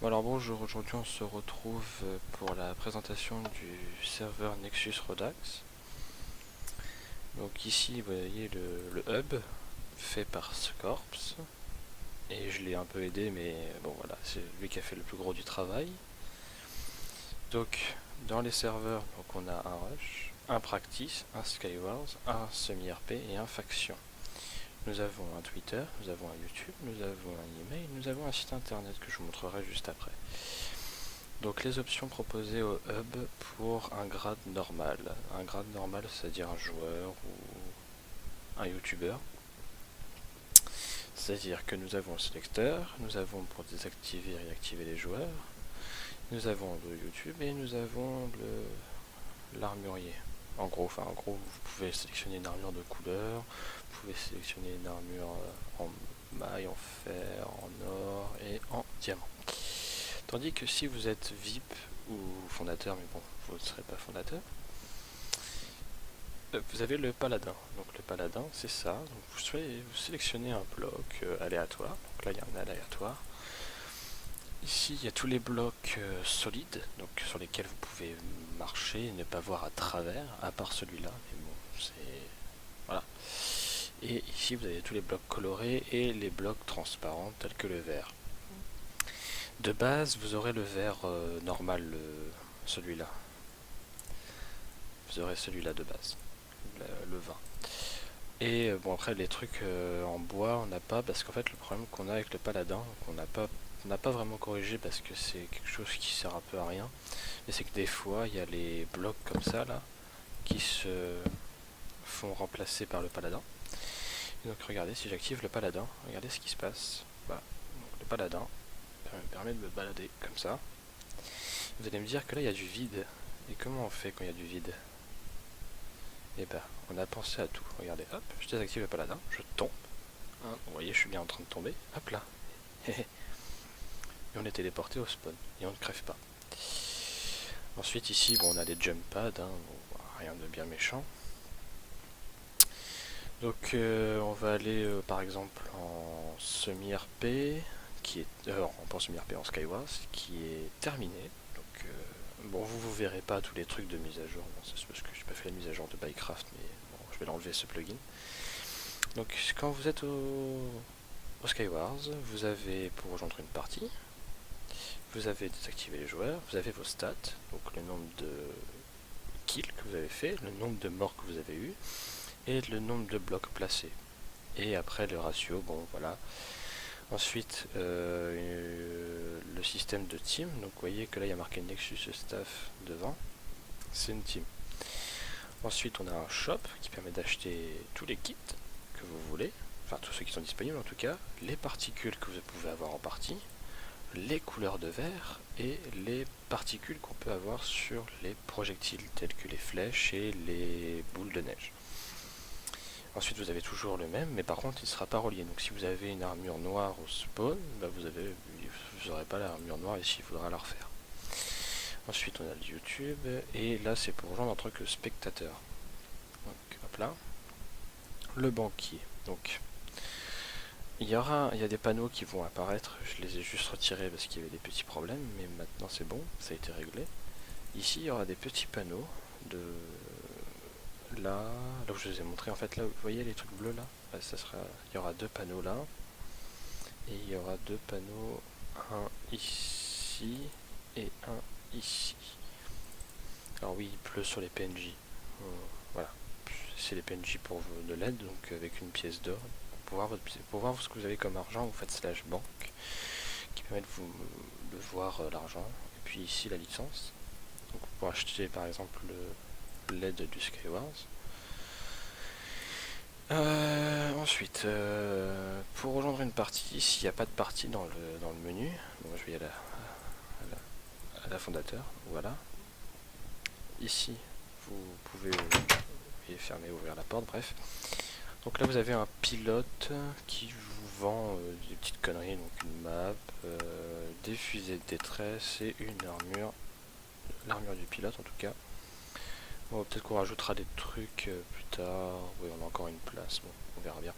Bon alors bonjour, aujourd'hui on se retrouve pour la présentation du serveur Nexus Rodax. Donc ici vous voyez le hub fait par Scorps, et je l'ai un peu aidé mais bon voilà, c'est lui qui a fait le plus gros du travail. Donc dans les serveurs, donc on a un Rush, un Practice, un Skywars, un Semi-RP et un Faction. Nous avons un Twitter, nous avons un YouTube, nous avons un email, nous avons un site internet que je vous montrerai juste après. Donc les options proposées au hub pour un grade normal. Un grade normal, c'est-à-dire un joueur ou un youtubeur. C'est-à-dire que nous avons le sélecteur, nous avons pour désactiver et réactiver les joueurs, nous avons le YouTube et nous avons l'armurier. En gros, vous pouvez sélectionner une armure de couleur, vous pouvez sélectionner une armure en maille, en fer, en or et en diamant. Tandis que si vous êtes VIP ou fondateur, mais bon, vous ne serez pas fondateur, vous avez le paladin. Donc le paladin, c'est ça. Donc vous sélectionnez un bloc aléatoire. Donc là, il y a un aléatoire. Ici, il y a tous les blocs solides, donc sur lesquels vous pouvez marcher et ne pas voir à travers, à part celui-là. Mais bon, c'est voilà. Et ici, vous avez tous les blocs colorés et les blocs transparents, tels que le vert. De base, vous aurez le vert normal, celui-là. Vous aurez celui-là de base, le 20. Et bon, après les trucs en bois, on n'a pas, parce qu'en fait le problème qu'on a avec le paladin, qu'on n'a pas vraiment corrigé parce que c'est quelque chose qui sert un peu à rien, mais c'est que des fois il y a les blocs comme ça là qui se font remplacer par le paladin. Et donc regardez, si j'active le paladin, regardez ce qui se passe. Voilà. Donc, le paladin me permet de me balader comme ça. Vous allez me dire que là il y a du vide. Et comment on fait quand il y a du vide? Et ben, on a pensé à tout. Regardez, hop, je désactive le paladin, je tombe. Hein, vous voyez, je suis bien en train de tomber. Hop là. Et on est téléporté au spawn. Et on ne crève pas. Ensuite, ici, bon, on a des jump pads. Hein, bon, rien de bien méchant. Donc, on va aller, par exemple, en semi-RP, qui est... en semi-RP, en Skywars, qui est terminé. Donc, bon, vous verrez pas tous les trucs de mise à jour. Bon, c'est parce que je n'ai pas fait la mise à jour de Bycraft, mais bon, je vais l'enlever ce plugin. Donc quand vous êtes au Skywars, vous avez pour rejoindre une partie, vous avez désactivé les joueurs, vous avez vos stats, donc le nombre de kills que vous avez fait, le nombre de morts que vous avez eu, et le nombre de blocs placés. Et après le ratio, bon voilà. Ensuite, le système de team, donc vous voyez que là il y a marqué Nexus Staff devant, c'est une team. Ensuite on a un shop qui permet d'acheter tous les kits que vous voulez, enfin tous ceux qui sont disponibles en tout cas, les particules que vous pouvez avoir en partie, les couleurs de verre et les particules qu'on peut avoir sur les projectiles tels que les flèches et les boules de neige. Ensuite vous avez toujours le même, mais par contre il ne sera pas relié. Donc si vous avez une armure noire au spawn, bah vous n'aurez pas l'armure noire ici, il faudra la refaire. Ensuite on a le YouTube, et là c'est pour rejoindre en tant que spectateur. Donc hop là. Le banquier. Donc il y a des panneaux qui vont apparaître, je les ai juste retirés parce qu'il y avait des petits problèmes, mais maintenant c'est bon, ça a été réglé. Ici il y aura des petits panneaux de là où je vous ai montré, en fait là vous voyez les trucs bleus là, il y aura deux panneaux là, et il y aura deux panneaux, un ici et un ici. Alors oui, il pleut sur les PNJ, voilà, c'est les PNJ pour de l'aide, donc avec une pièce d'or. Pour voir ce que vous avez comme argent, vous faites slash banque, qui permet de voir l'argent. Et puis ici la licence. Donc pour acheter par exemple l'aide du Skywars. Ensuite, pour rejoindre une partie, s'il n'y a pas de partie dans le menu, bon, je vais y aller à la fondateur, voilà. Ici, vous pouvez fermer, ouvrir la porte, bref. Donc là vous avez un pilote qui vous vend des petites conneries, donc une map, des fusées de détresse et une armure, l'armure du pilote en tout cas. Bon, peut-être qu'on rajoutera des trucs plus tard, oui on a encore une place, bon on verra bien.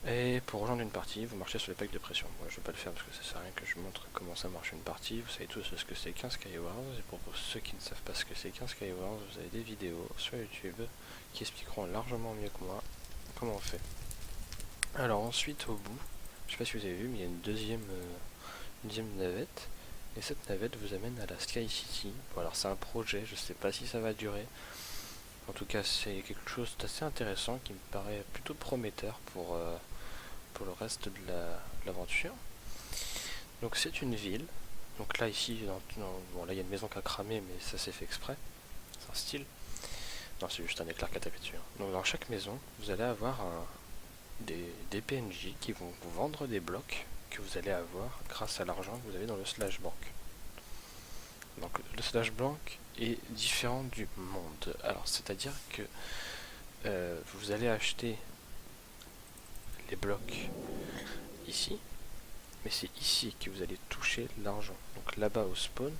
Et pour rejoindre une partie, vous marchez sur les packs de pression. Moi je vais pas le faire parce que ça sert à rien que je montre comment ça marche une partie. Vous savez tous ce que c'est qu'un Skywars. Et pour ceux qui ne savent pas ce que c'est qu'un Skywars, vous avez des vidéos sur YouTube qui expliqueront largement mieux que moi comment on fait. Alors ensuite au bout, je sais pas si vous avez vu, mais il y a une deuxième navette. Et cette navette vous amène à la Sky City. Bon alors c'est un projet, je sais pas si ça va durer. En tout cas c'est quelque chose d'assez intéressant qui me paraît plutôt prometteur pour le reste de l'aventure. Donc c'est une ville. Donc là ici, bon là il y a une maison qui a cramé mais ça s'est fait exprès. C'est un style. Non c'est juste un éclair qui a tapé dessus. Donc dans chaque maison vous allez avoir des PNJ qui vont vous vendre des blocs que vous allez avoir grâce à l'argent que vous avez dans le slash bank. Donc le slash bank est différent du monde. Alors c'est à dire que vous allez acheter les blocs ici, mais c'est ici que vous allez toucher l'argent. Donc là-bas au spawn,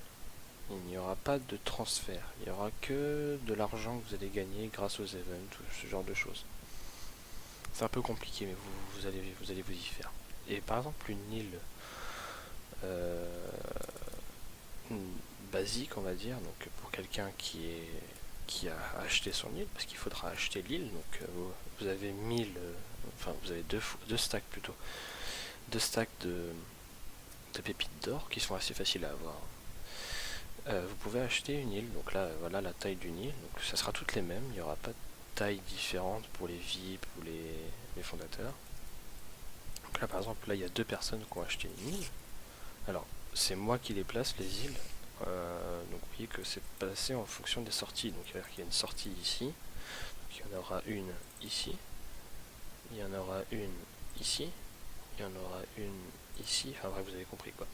il n'y aura pas de transfert. Il n'y aura que de l'argent que vous allez gagner grâce aux events, ou ce genre de choses. C'est un peu compliqué, mais vous allez vous y faire. Et par exemple, une île basique, on va dire, donc pour quelqu'un qui a acheté son île, parce qu'il faudra acheter l'île, donc vous avez 1000, enfin vous avez deux stacks plutôt, deux stacks de pépites d'or qui sont assez faciles à avoir. Vous pouvez acheter une île, donc là voilà la taille d'une île, donc ça sera toutes les mêmes, il n'y aura pas de taille différente pour les VIP ou les fondateurs. Donc là par exemple là il y a deux personnes qui ont acheté une île. Alors c'est moi qui les place les îles. Donc vous voyez que c'est passé en fonction des sorties. Donc il y a une sortie ici, donc, il y en aura une ici, il y en aura une ici, il y en aura une ici, enfin bref vous avez compris quoi.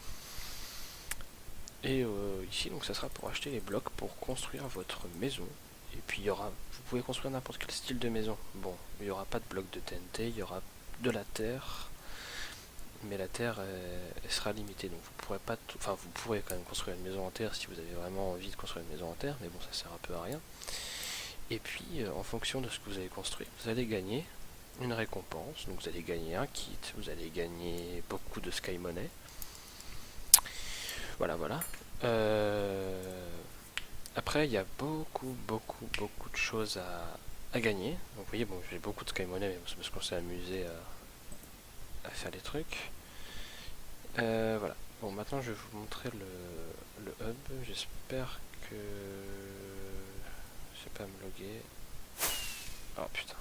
Et ici donc ça sera pour acheter les blocs pour construire votre maison. Et puis il y aura, vous pouvez construire n'importe quel style de maison. Bon, il n'y aura pas de blocs de TNT, il y aura de la terre, mais la terre elle sera limitée, donc vous pourrez pas enfin vous pourrez quand même construire une maison en terre si vous avez vraiment envie de construire une maison en terre, mais bon ça sert un peu à rien. Et puis en fonction de ce que vous avez construit, vous allez gagner une récompense, donc vous allez gagner un kit, vous allez gagner beaucoup de Sky Money. Voilà. Après il y a beaucoup de choses à gagner. Donc vous voyez bon j'ai beaucoup de Sky Money, mais c'est parce qu'on s'est amusé à faire des trucs. Voilà. Bon, maintenant je vais vous montrer le hub. J'espère que je sais pas me loguer. Oh putain.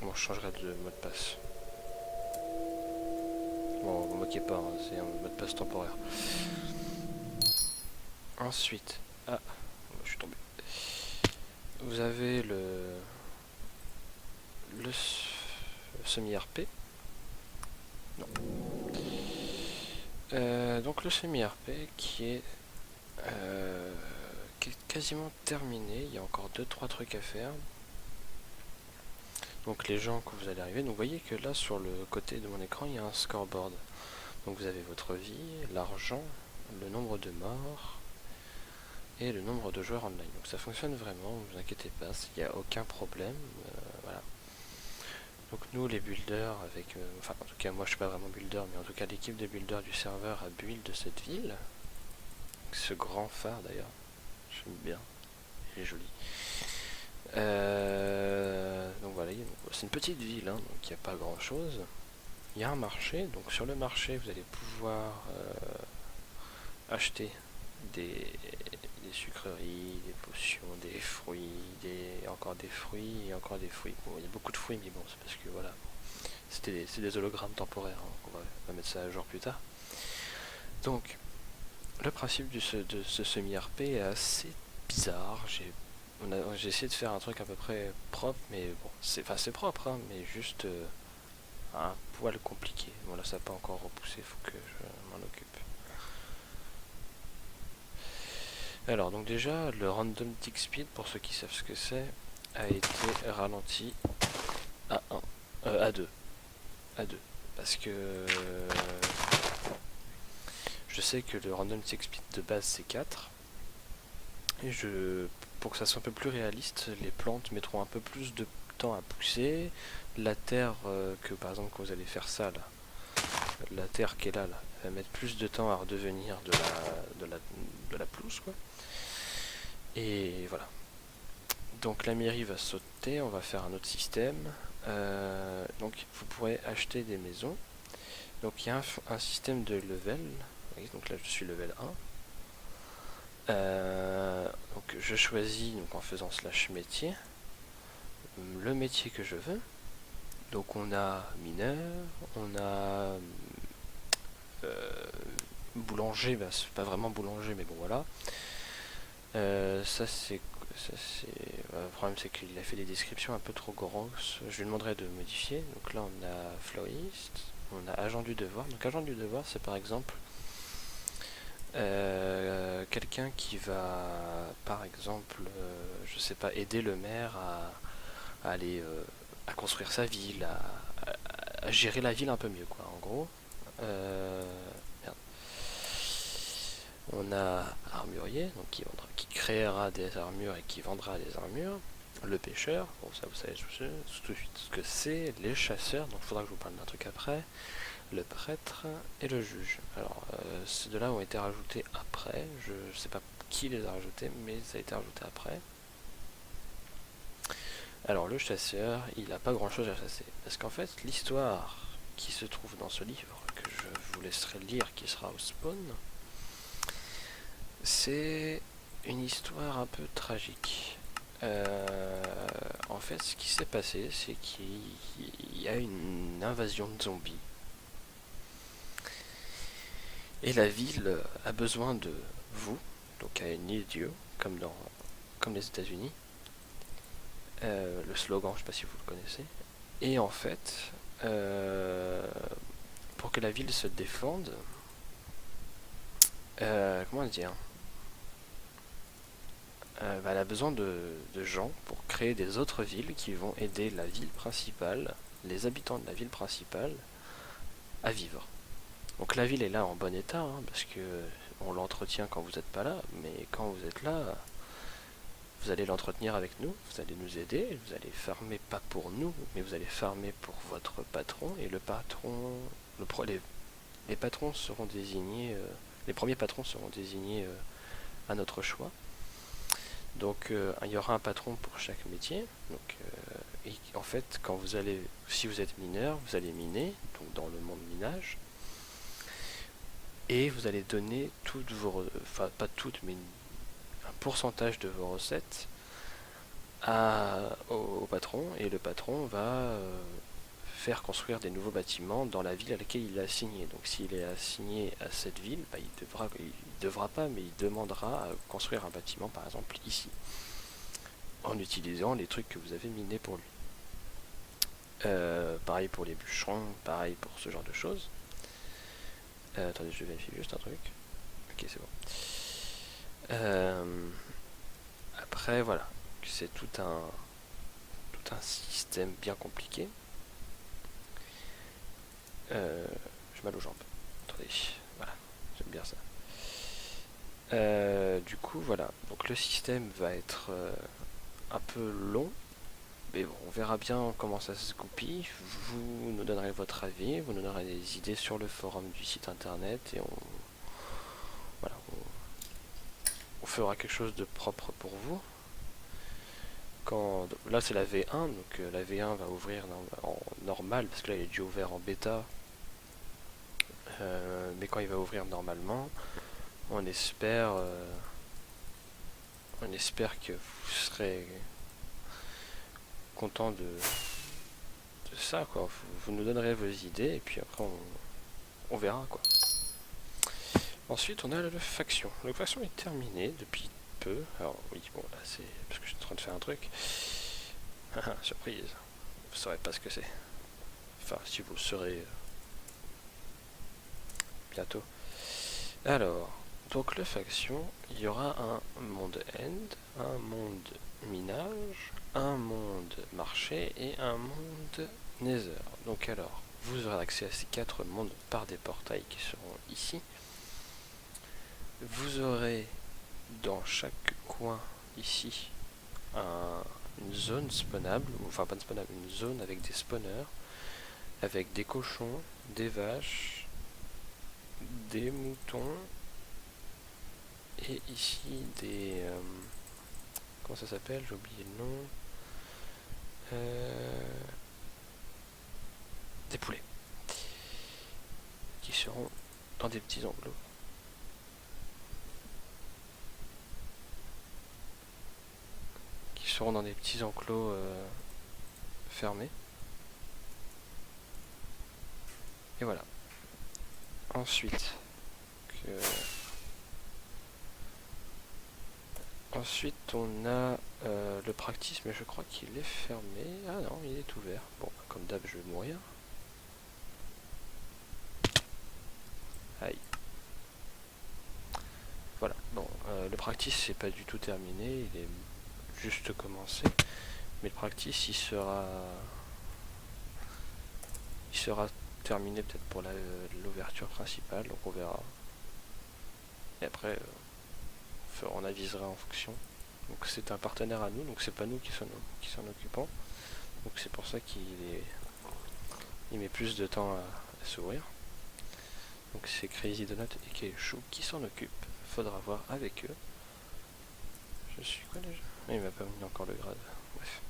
Bon, je changerai de mot de passe. Bon, vous moquez pas, hein, c'est un mot de passe temporaire. Ensuite, ah, je suis tombé. Vous avez le semi-RP. Non. Donc le semi-RP qui est quasiment terminé. Il y a encore 2-3 trucs à faire. Donc les gens que vous allez arriver, donc vous voyez que là sur le côté de mon écran il y a un scoreboard. Donc vous avez votre vie, l'argent, le nombre de morts et le nombre de joueurs online. Donc ça fonctionne vraiment, ne vous inquiétez pas, il n'y a aucun problème. Voilà. Donc nous les builders avec, enfin en tout cas moi je suis pas vraiment builder, mais en tout cas l'équipe de builders du serveur a build de cette ville. Ce grand phare d'ailleurs, j'aime bien, il est joli. Donc voilà, c'est une petite ville, hein, donc il n'y a pas grand chose. Il y a un marché, donc sur le marché vous allez pouvoir acheter des sucreries, des potions, des fruits, encore des fruits et encore des fruits. Bon, il y a beaucoup de fruits, mais bon, c'est parce que voilà, c'est des hologrammes temporaires, hein, on va mettre ça à jour plus tard. Donc, le principe de ce semi-RP est assez bizarre. J'ai essayé de faire un truc à peu près propre, mais bon, c'est propre, hein, mais juste un poil compliqué. Bon là ça n'a pas encore repoussé, faut que je m'en occupe. Alors donc déjà le random tick speed, pour ceux qui savent ce que c'est, a été ralenti à 1, à 2, parce que je sais que le random tick speed de base c'est 4, et pour que ça soit un peu plus réaliste, les plantes mettront un peu plus de temps à pousser. La terre que par exemple quand vous allez faire ça là, la terre qui est là, va mettre plus de temps à redevenir de la pelouse quoi. Et voilà. Donc la mairie va sauter, on va faire un autre système. Donc vous pourrez acheter des maisons. Donc il y a un système de level. Oui, donc là je suis level 1. Donc je choisis donc en faisant slash métier le métier que je veux. Donc on a mineur, on a boulanger, bah, c'est pas vraiment boulanger mais bon voilà. Ça c'est le problème c'est qu'il a fait des descriptions un peu trop grosses. Je lui demanderai de modifier. Donc là on a floriste, on a agent du devoir. Donc agent du devoir c'est par exemple quelqu'un qui va par exemple je sais pas aider le maire à aller à construire sa ville, à gérer la ville un peu mieux quoi en gros. Merde. On a armurier, donc qui créera des armures et qui vendra des armures. Le pêcheur, bon ça vous savez tout de suite ce que c'est. Les chasseurs, donc il faudra que je vous parle d'un truc après. Le prêtre et le juge. Alors ces deux-là ont été rajoutés après. Je sais pas qui les a rajoutés, mais ça a été rajouté après. Alors le chasseur, il n'a pas grand-chose à chasser. Parce qu'en fait, l'histoire qui se trouve dans ce livre, que je vous laisserai lire, qui sera au spawn, c'est une histoire un peu tragique. En fait, ce qui s'est passé, c'est qu'il y a une invasion de zombies. Et la ville a besoin de vous, donc à une need you, comme les États-Unis. Le slogan, je ne sais pas si vous le connaissez. Et en fait, pour que la ville se défende, comment dire, elle a besoin de gens pour créer des autres villes qui vont aider la ville principale, les habitants de la ville principale, à vivre. Donc la ville est là en bon état, hein, parce que on l'entretient quand vous n'êtes pas là, mais quand vous êtes là, vous allez l'entretenir avec nous, vous allez nous aider, vous allez farmer pas pour nous, mais vous allez farmer pour votre patron, et le patron, les patrons seront désignés, les premiers patrons seront désignés à notre choix. Donc il y aura un patron pour chaque métier. Donc, et en fait, si vous êtes mineur, vous allez miner, donc dans le monde minage, et vous allez donner toutes vos, enfin pas toutes, mais un pourcentage de vos recettes au patron, et le patron va faire construire des nouveaux bâtiments dans la ville à laquelle il est assigné. Donc s'il est assigné à cette ville, bah, il devra pas, mais il demandera à construire un bâtiment par exemple ici, en utilisant les trucs que vous avez minés pour lui. Pareil pour les bûcherons, pareil pour ce genre de choses. Attendez, je vérifie juste un truc. Ok, c'est bon. Après, voilà, c'est tout un système bien compliqué. J'ai mal aux jambes. Attendez, voilà, j'aime bien ça. Du coup, voilà, donc le système va être un peu long, mais bon, on verra bien comment ça se goupille. Vous nous donnerez votre avis, vous nous donnerez des idées sur le forum du site internet, et voilà, on fera quelque chose de propre pour vous. Là c'est la V1, donc la V1 va ouvrir en normal, parce que là il est déjà ouvert en bêta, mais quand il va ouvrir normalement, on espère que vous serez content de ça, quoi. Vous nous donnerez vos idées, et puis après on verra, quoi. Ensuite on a le faction. Le faction est terminé depuis peu. Alors oui, bon là c'est parce que je suis en train de faire un truc. Surprise, vous saurez pas ce que c'est. Enfin, si vous le saurez bientôt. Alors, donc le faction, il y aura un monde end, un monde minage, un monde marché et un monde nether. Donc alors, vous aurez accès à ces 4 mondes par des portails qui seront ici. Vous aurez dans chaque coin ici une zone spawnable, enfin pas spawnable, une zone avec des spawners, avec des cochons, des vaches, des moutons, et ici des... comment ça s'appelle? J'ai oublié le nom. Des poulets. Qui seront dans des petits enclos. Qui seront dans des petits enclos fermés. Et voilà. Ensuite, on a le practice, mais je crois qu'il est fermé. Ah non, il est ouvert. Bon, comme d'hab, je vais mourir. Aïe. Voilà. Bon, le practice, c'est pas du tout terminé. Il est juste commencé. Mais le practice, il sera terminé peut-être pour l'ouverture principale. Donc on verra. Et après, on avisera en fonction. Donc c'est un partenaire à nous, donc c'est pas nous qui s'en occupons. Donc c'est pour ça qu'il met plus de temps à s'ouvrir. Donc c'est Crazy Donut et Keishu qui s'en occupe. Faudra voir avec eux. Je suis quoi déjà? Il m'a pas mis encore le grade. Bref.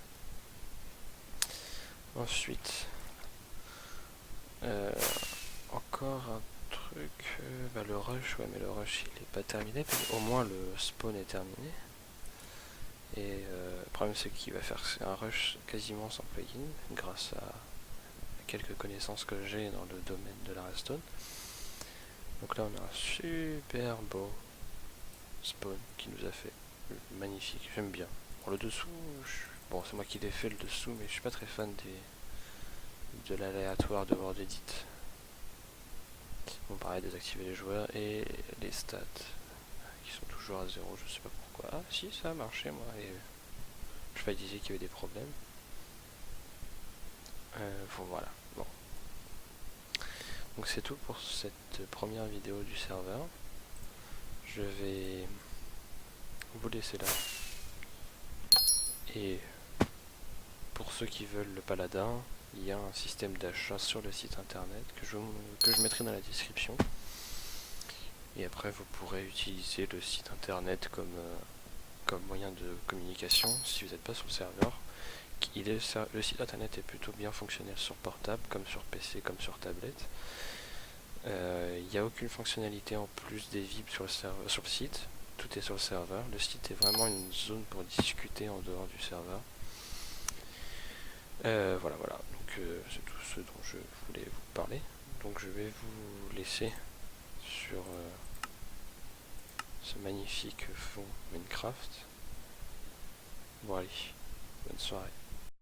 Ensuite, encore un truc. Le rush, ouais, mais le rush il est pas terminé. Au moins le spawn est terminé. Et le problème c'est qu'il va faire un rush quasiment sans plugin grâce à quelques connaissances que j'ai dans le domaine de la redstone. Donc là on a un super beau spawn qui nous a fait magnifique, j'aime bien. Pour le dessous, bon c'est moi qui l'ai fait le dessous, mais je suis pas très fan de l'aléatoire de World Edit. Bon pareil, désactiver les joueurs et les stats qui sont toujours à 0, je sais pas pourquoi. Ah si, ça a marché moi, et je pas disais qu'il y avait des problèmes. Bon voilà, bon. Donc c'est tout pour cette première vidéo du serveur. Je vais vous laisser là. Et pour ceux qui veulent le paladin, il y a un système d'achat sur le site internet que je mettrai dans la description. Et après vous pourrez utiliser le site internet comme moyen de communication si vous n'êtes pas sur le serveur. Le site internet est plutôt bien fonctionnel sur portable, comme sur PC, comme sur tablette. Il n'y a aucune fonctionnalité en plus des VIP sur le site. Tout est sur le serveur. Le site est vraiment une zone pour discuter en dehors du serveur. Voilà. Donc c'est tout ce dont je voulais vous parler. Donc je vais vous laisser sur ce magnifique fond Minecraft. Bon allez, bonne soirée.